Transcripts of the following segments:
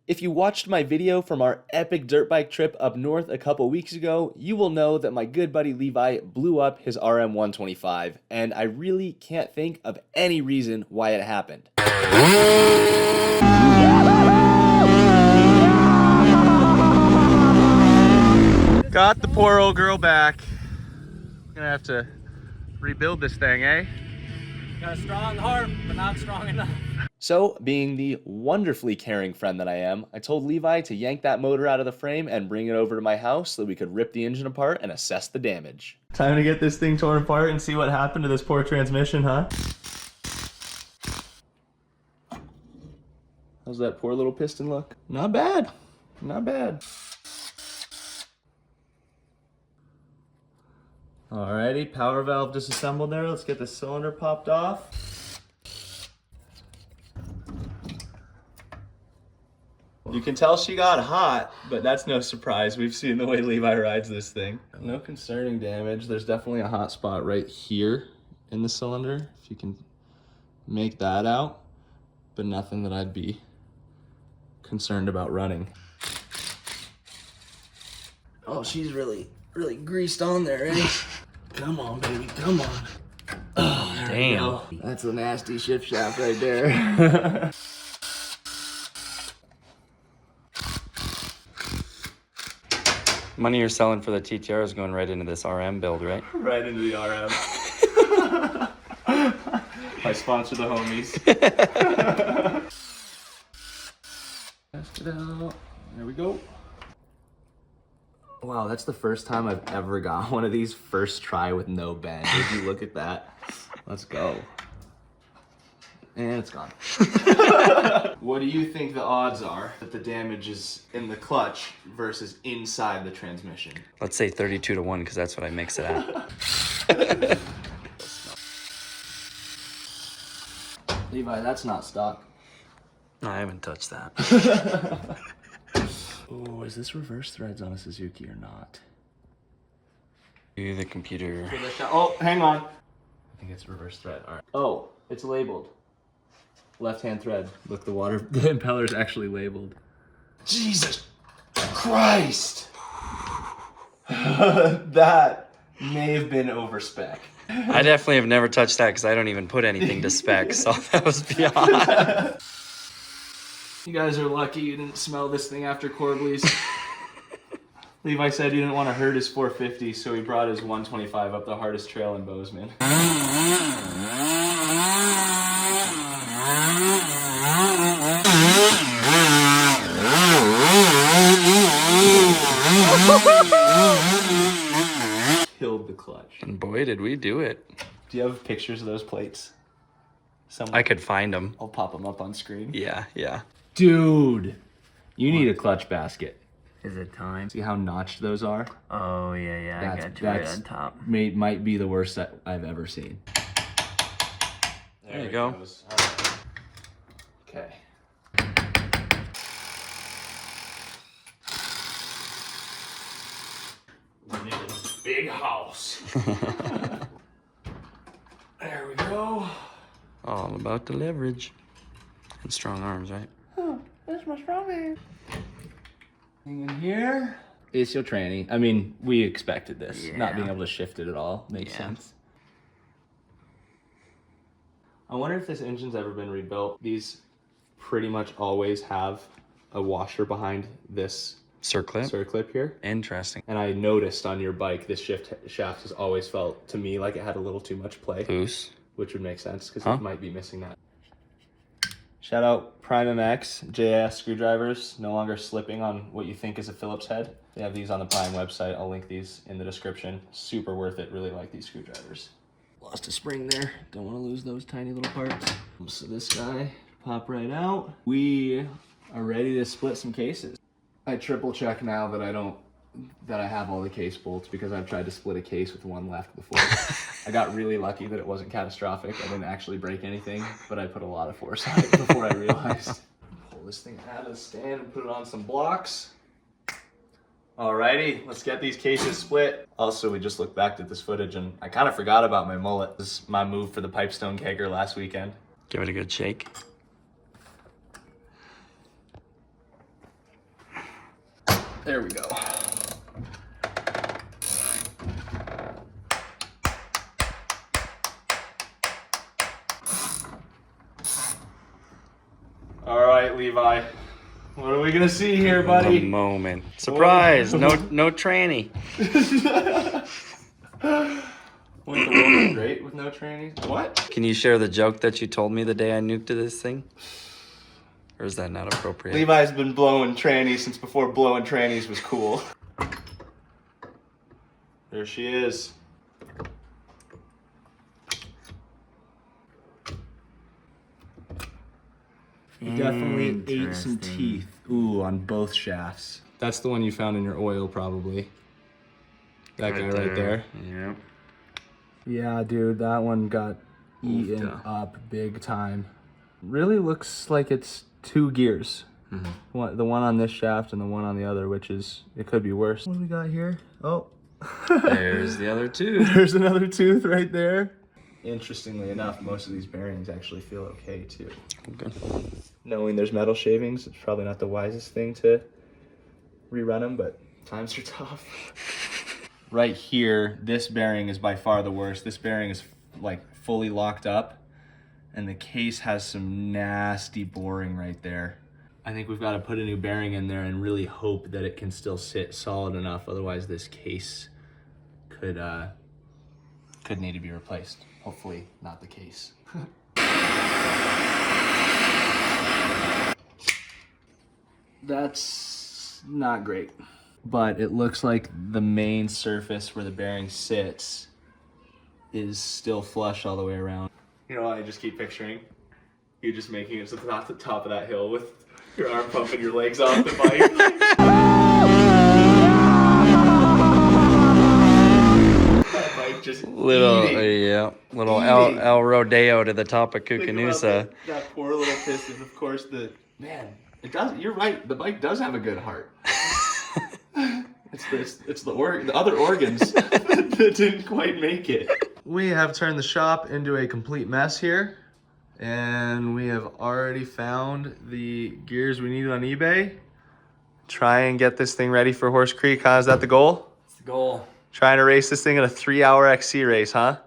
If you watched my video from our epic dirt bike trip up north a couple weeks ago, you will know that my good buddy Levi blew up his RM125, and I really can't think of any reason why it happened. Got the poor old girl back. Gonna have to rebuild this thing, eh? Got a strong heart, but not strong enough. So, being the wonderfully caring friend that I am, I told Levi to yank that motor out of the frame and bring it over to my house so that we could rip the engine apart and assess the damage. Time to get this thing torn apart and see what happened to this poor transmission, huh? How's that poor little piston look? Not bad. Not bad. Alrighty, power valve disassembled there. Let's get the cylinder popped off. You can tell she got hot, but that's no surprise. We've seen the way Levi rides this thing. No concerning damage. There's definitely a hot spot right here in the cylinder, if you can make that out, but nothing that I'd be concerned about running. Oh, she's really greased on there, eh? Come on, baby, come on. Oh, damn. That's a nasty shift shaft right there. Money you're selling for the TTR is going right into this RM build, right? Right into the RM. I sponsor the homies. Test it out. There we go. Wow, that's the first time I've ever got one of these first try with no bend. If you look at that. Let's go. And it's gone. What do you think the odds are that the damage is in the clutch versus inside the transmission? Let's say 32 to 1 because that's what I mix it at. Levi, that's not stock. No, I haven't touched that. Oh, is this reverse threads on a Suzuki or not? You, the computer. Oh, hang on. I think it's reverse thread. All right. Oh, it's labeled. Left-hand thread. Look, the impeller's actually labeled. Jesus Christ! That may have been over spec. I definitely have never touched that because I don't even put anything to spec, so that was beyond. You guys are lucky you didn't smell this thing after Corbley's. Levi said he didn't want to hurt his 450, so he brought his 125 up the hardest trail in Bozeman. Killed the clutch. And boy, did we do it. Do you have pictures of those plates? Somewhere? I could find them. I'll pop them up on screen. Yeah, yeah. Dude, you need a clutch basket. Is it time? See how notched those are? Oh, yeah, I got you right on top. Might be the worst that I've ever seen. There you go. Right. Okay. We need a big house. There we go. All about the leverage. And strong arms, right? Oh, that's my strong arm. In here. It's your tranny. I mean, we expected this. Yeah. Not being able to shift it at all makes sense. I wonder if this engine's ever been rebuilt. These pretty much always have a washer behind this circlip here. Interesting. And I noticed on your bike, this shaft has always felt to me like it had a little too much play. Loose. Which would make sense because it might be missing that. Shout out Prime MX, JS screwdrivers, no longer slipping on what you think is a Phillips head. They have these on the Prime website. I'll link these in the description. Super worth it. Really like these screwdrivers. Lost a spring there. Don't want to lose those tiny little parts. So this guy, pop right out. We are ready to split some cases. I triple check now that I have all the case bolts because I've tried to split a case with one left before. I got really lucky that it wasn't catastrophic. I didn't actually break anything, but I put a lot of force on it before I realized. Pull this thing out of the stand and put it on some blocks. Alrighty, let's get these cases split. Also, we just looked back at this footage and I kind of forgot about my mullet. This is my move for the pipestone kegger last weekend. Give it a good shake. There we go. All right, Levi. What are we gonna see here, buddy? The moment. Surprise! No tranny. Wouldn't the world be great with no trannies? What? Can you share the joke that you told me the day I nuked this thing? Or is that not appropriate? Levi's been blowing trannies since before blowing trannies was cool. There she is. We definitely ate some teeth. Ooh, on both shafts. That's the one you found in your oil, probably. That guy right there. Yep. Yeah, dude, that one got eaten up big time. Really looks like it's 2 gears. Mm-hmm. The one on this shaft and the one on the other, which is, it could be worse. What do we got here? Oh. There's the other tooth. There's another tooth right there. Interestingly enough, most of these bearings actually feel okay too. Okay. Knowing there's metal shavings, it's probably not the wisest thing to rerun them, but times are tough. Right here, this bearing is by far the worst. This bearing is like fully locked up, and the case has some nasty boring right there. I think we've got to put a new bearing in there and really hope that it can still sit solid enough. Otherwise, this case could need to be replaced. Hopefully, not the case. That's not great. But it looks like the main surface where the bearing sits is still flush all the way around. You know what I just keep picturing? You just making it to the top of that hill with your arm pumping your legs off the bike. That bike just little eating. Little El Rodeo to the top of Cucanusa. That poor little piston. Of course, it does. You're right. The bike does have a good heart. It's the other organs that didn't quite make it. We have turned the shop into a complete mess here, and we have already found the gears we needed on eBay. Try and get this thing ready for Horse Creek, huh? Is that the goal? It's the goal. Trying to race this thing in a 3-hour XC race, huh?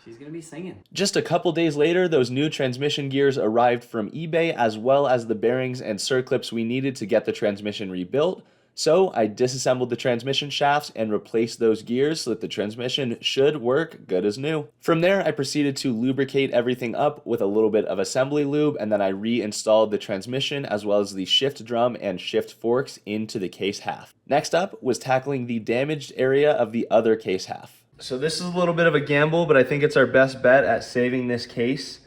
She's gonna be singing. Just a couple days later, those new transmission gears arrived from eBay, as well as the bearings and circlips we needed to get the transmission rebuilt. So I disassembled the transmission shafts and replaced those gears so that the transmission should work good as new. From there, I proceeded to lubricate everything up with a little bit of assembly lube, and then I reinstalled the transmission as well as the shift drum and shift forks into the case half. Next up was tackling the damaged area of the other case half. So this is a little bit of a gamble, but I think it's our best bet at saving this case.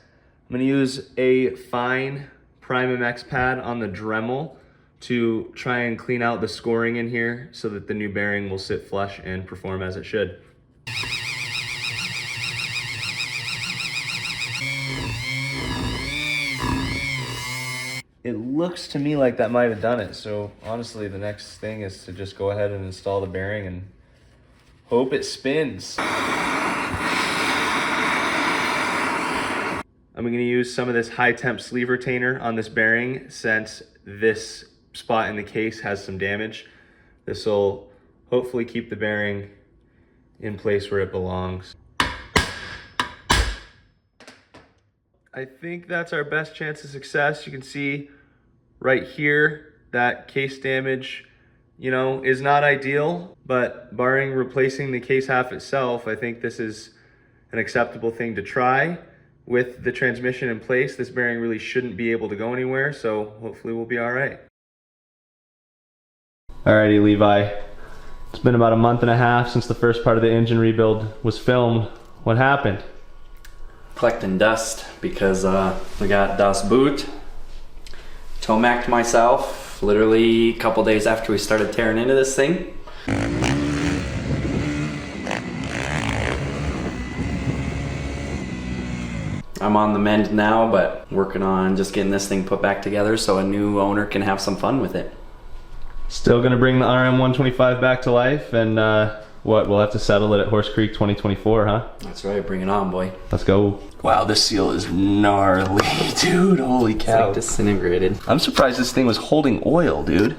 I'm gonna use a fine Prime MX pad on the Dremel to try and clean out the scoring in here so that the new bearing will sit flush and perform as it should. It looks to me like that might have done it, so honestly the next thing is to just go ahead and install the bearing and hope it spins. I'm gonna use some of this high temp sleeve retainer on this bearing since this spot in the case has some damage. This will hopefully keep the bearing in place where it belongs. I think that's our best chance of success. You can see right here that case damage, you know, is not ideal, but barring replacing the case half itself, I think this is an acceptable thing to try. With the transmission in place, this bearing really shouldn't be able to go anywhere, so hopefully we'll be all right. Alrighty, Levi. It's been about a month and a half since the first part of the engine rebuild was filmed. What happened? Collecting dust because we got Das Boot. Tomac myself, literally a couple days after we started tearing into this thing. I'm on the mend now, but working on just getting this thing put back together so a new owner can have some fun with it. Still gonna bring the RM125 back to life, and what, we'll have to settle it at Horse Creek 2024, huh? That's right, bring it on, boy. Let's go. Wow, this seal is gnarly, dude, holy cow. It's like disintegrated. I'm surprised this thing was holding oil, dude.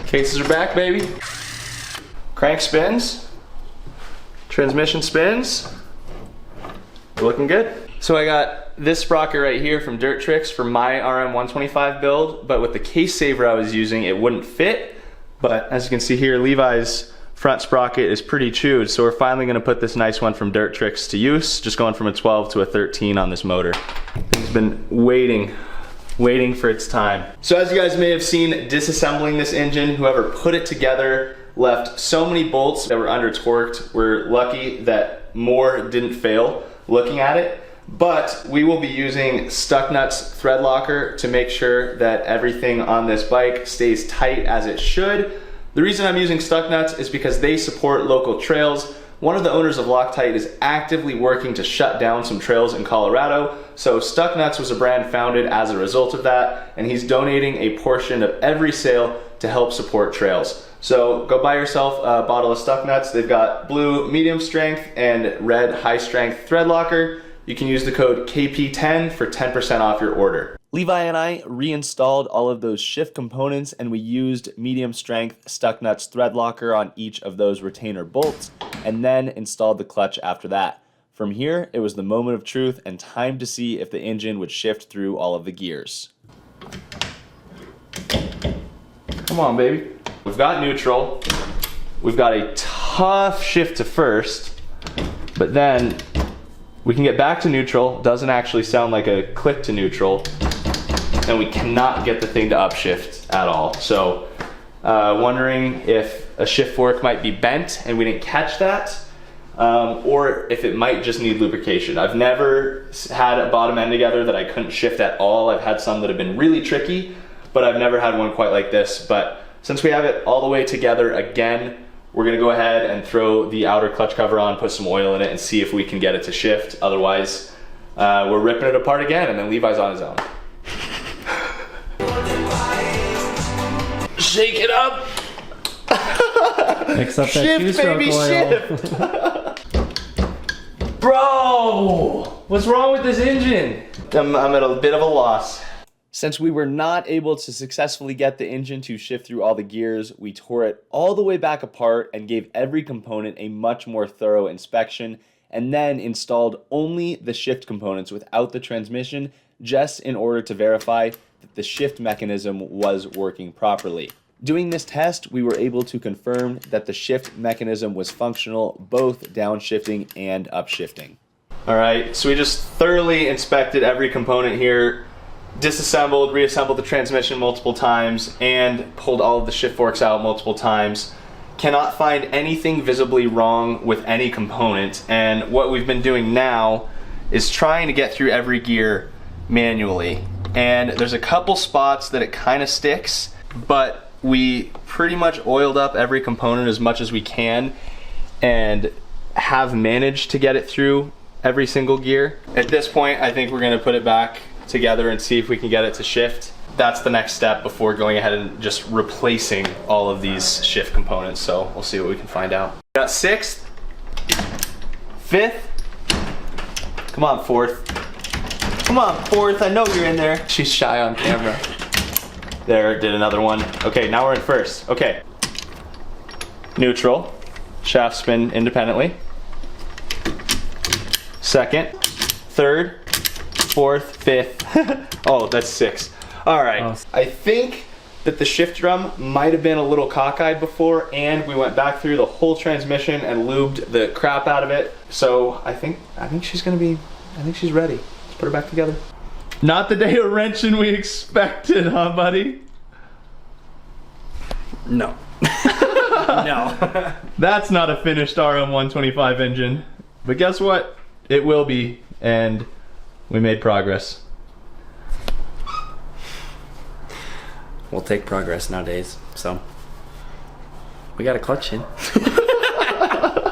Cases are back, baby. Crank spins. Transmission spins. We're looking good. So I got this sprocket right here from Dirt Tricks for my RM125 build, but with the case saver I was using, it wouldn't fit. But as you can see here, Levi's front sprocket is pretty chewed, so we're finally gonna put this nice one from Dirt Tricks to use, just going from a 12 to a 13 on this motor. It's been waiting for its time. So as you guys may have seen, disassembling this engine, whoever put it together left so many bolts that were under torqued. We're lucky that more didn't fail looking at it, but we will be using Stuck Nutz thread locker to make sure that everything on this bike stays tight as it should. The reason I'm using Stuck Nutz is because they support local trails. One of the owners of Loctite is actively working to shut down some trails in Colorado, so Stuck Nutz was a brand founded as a result of that, and he's donating a portion of every sale to help support trails. So go buy yourself a bottle of Stuck Nutz. They've got blue medium strength and red high strength thread locker. You can use the code KP10 for 10% off your order. Levi and I reinstalled all of those shift components, and we used medium strength Stuck Nutz thread locker on each of those retainer bolts, and then installed the clutch after that. From here, it was the moment of truth and time to see if the engine would shift through all of the gears. Come on, baby. We've got neutral. We've got a tough shift to first, but then we can get back to neutral. Doesn't actually sound like a click to neutral. And we cannot get the thing to upshift at all. So wondering if a shift fork might be bent and we didn't catch that, or if it might just need lubrication. I've never had a bottom end together that I couldn't shift at all. I've had some that have been really tricky, but I've never had one quite like this. But since we have it all the way together again, we're gonna go ahead and throw the outer clutch cover on, put some oil in it, and see if we can get it to shift. Otherwise, we're ripping it apart again, and then Levi's on his own. Shake it up. Mix up that Shift, two-stroke baby, oil. shift. Bro, what's wrong with this engine? I'm at a bit of a loss. Since we were not able to successfully get the engine to shift through all the gears, we tore it all the way back apart and gave every component a much more thorough inspection, and then installed only the shift components without the transmission, just in order to verify that the shift mechanism was working properly. Doing this test, we were able to confirm that the shift mechanism was functional, both downshifting and upshifting. All right, so we just thoroughly inspected every component here, disassembled, reassembled the transmission multiple times, and pulled all of the shift forks out multiple times. Cannot find anything visibly wrong with any component, and what we've been doing now is trying to get through every gear manually. And there's a couple spots that it kind of sticks, but we pretty much oiled up every component as much as we can and have managed to get it through every single gear. At this point, I think we're gonna put it back together and see if we can get it to shift. That's the next step before going ahead and just replacing all of these shift components. So we'll see what we can find out. Got 6th, 5th, come on 4th. Come on 4th, I know you're in there. She's shy on camera. There, did another one. Okay, now we're in 1st. Okay. Neutral, shaft spin independently. 2nd, 3rd, 4th, 5th. Oh, that's 6. All right. Oh. I think that the shift drum might have been a little cockeyed before, and we went back through the whole transmission and lubed the crap out of it. So I think she's gonna be, I think she's ready. Let's put her back together. Not the day of wrenching we expected, huh, buddy? No. No. That's not a finished RM125 engine. But guess what? It will be, and we made progress. We'll take progress nowadays, so we got a clutch in.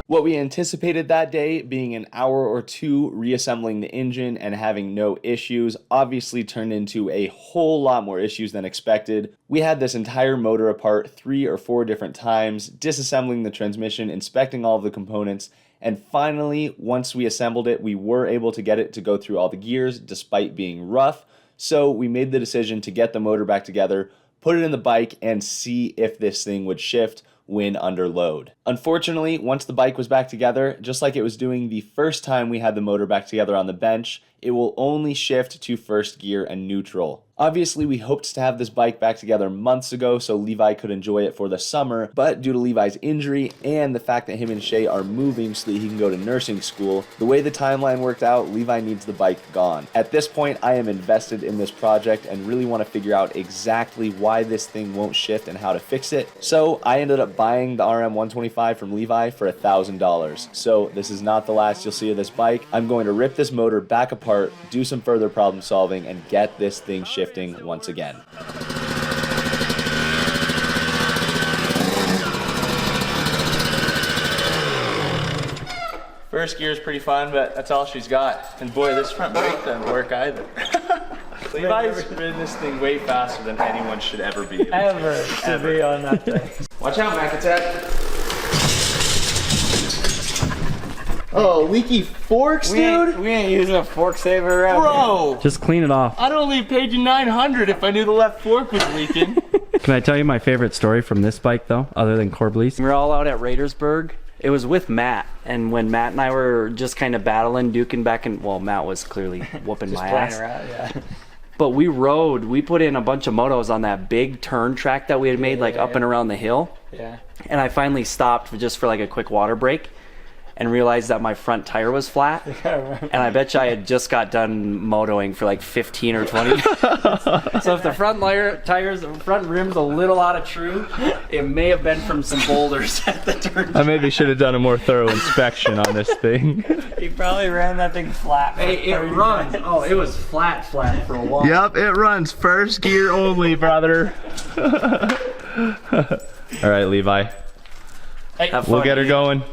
What we anticipated that day being an hour or two reassembling the engine and having no issues obviously turned into a whole lot more issues than expected. We had this entire motor apart 3 or 4 different times, disassembling the transmission, inspecting all of the components, and finally, once we assembled it, we were able to get it to go through all the gears despite being rough. So we made the decision to get the motor back together, put it in the bike, and see if this thing would shift when under load. Unfortunately, once the bike was back together, just like it was doing the first time we had the motor back together on the bench, it will only shift to first gear and neutral. Obviously, we hoped to have this bike back together months ago so Levi could enjoy it for the summer, but due to Levi's injury and the fact that him and Shay are moving so that he can go to nursing school, the way the timeline worked out, Levi needs the bike gone. At this point, I am invested in this project and really want to figure out exactly why this thing won't shift and how to fix it. So I ended up buying the RM125 from Levi for $1,000. So this is not the last you'll see of this bike. I'm going to rip this motor back apart, do some further problem solving, and get this thing shifting once again. First gear is pretty fun, but that's all she's got. And boy, this front brake doesn't work either. Levi's ridden this thing way faster than anyone should ever be. Ever to be on that thing. Watch out, Mac, it's at. Oh, leaky forks, dude? We ain't using a fork saver ever. Bro! Just clean it off. I'd only have paid you $900 if I knew the left fork was leaking. Can I tell you my favorite story from this bike though, other than Corblease? We were all out at Raidersburg. It was with Matt, and when Matt and I were just kind of battling, duking back, and well, Matt was clearly whooping my ass. Around, yeah. But we put in a bunch of motos on that big turn track that we had made, up and around the hill. Yeah. And I finally stopped just for like a quick water break and realized that my front tire was flat. And I bet you I had just got done motoing for like 15 or 20 minutes. So if the front rim's a little out of true, it may have been from some boulders at the turn. I maybe should have done a more thorough inspection on this thing. He probably ran that thing flat. Hey, it runs. Oh, it was flat for a while. Yep, it runs first gear only, brother. All right, Levi. Hey, We'll get her going.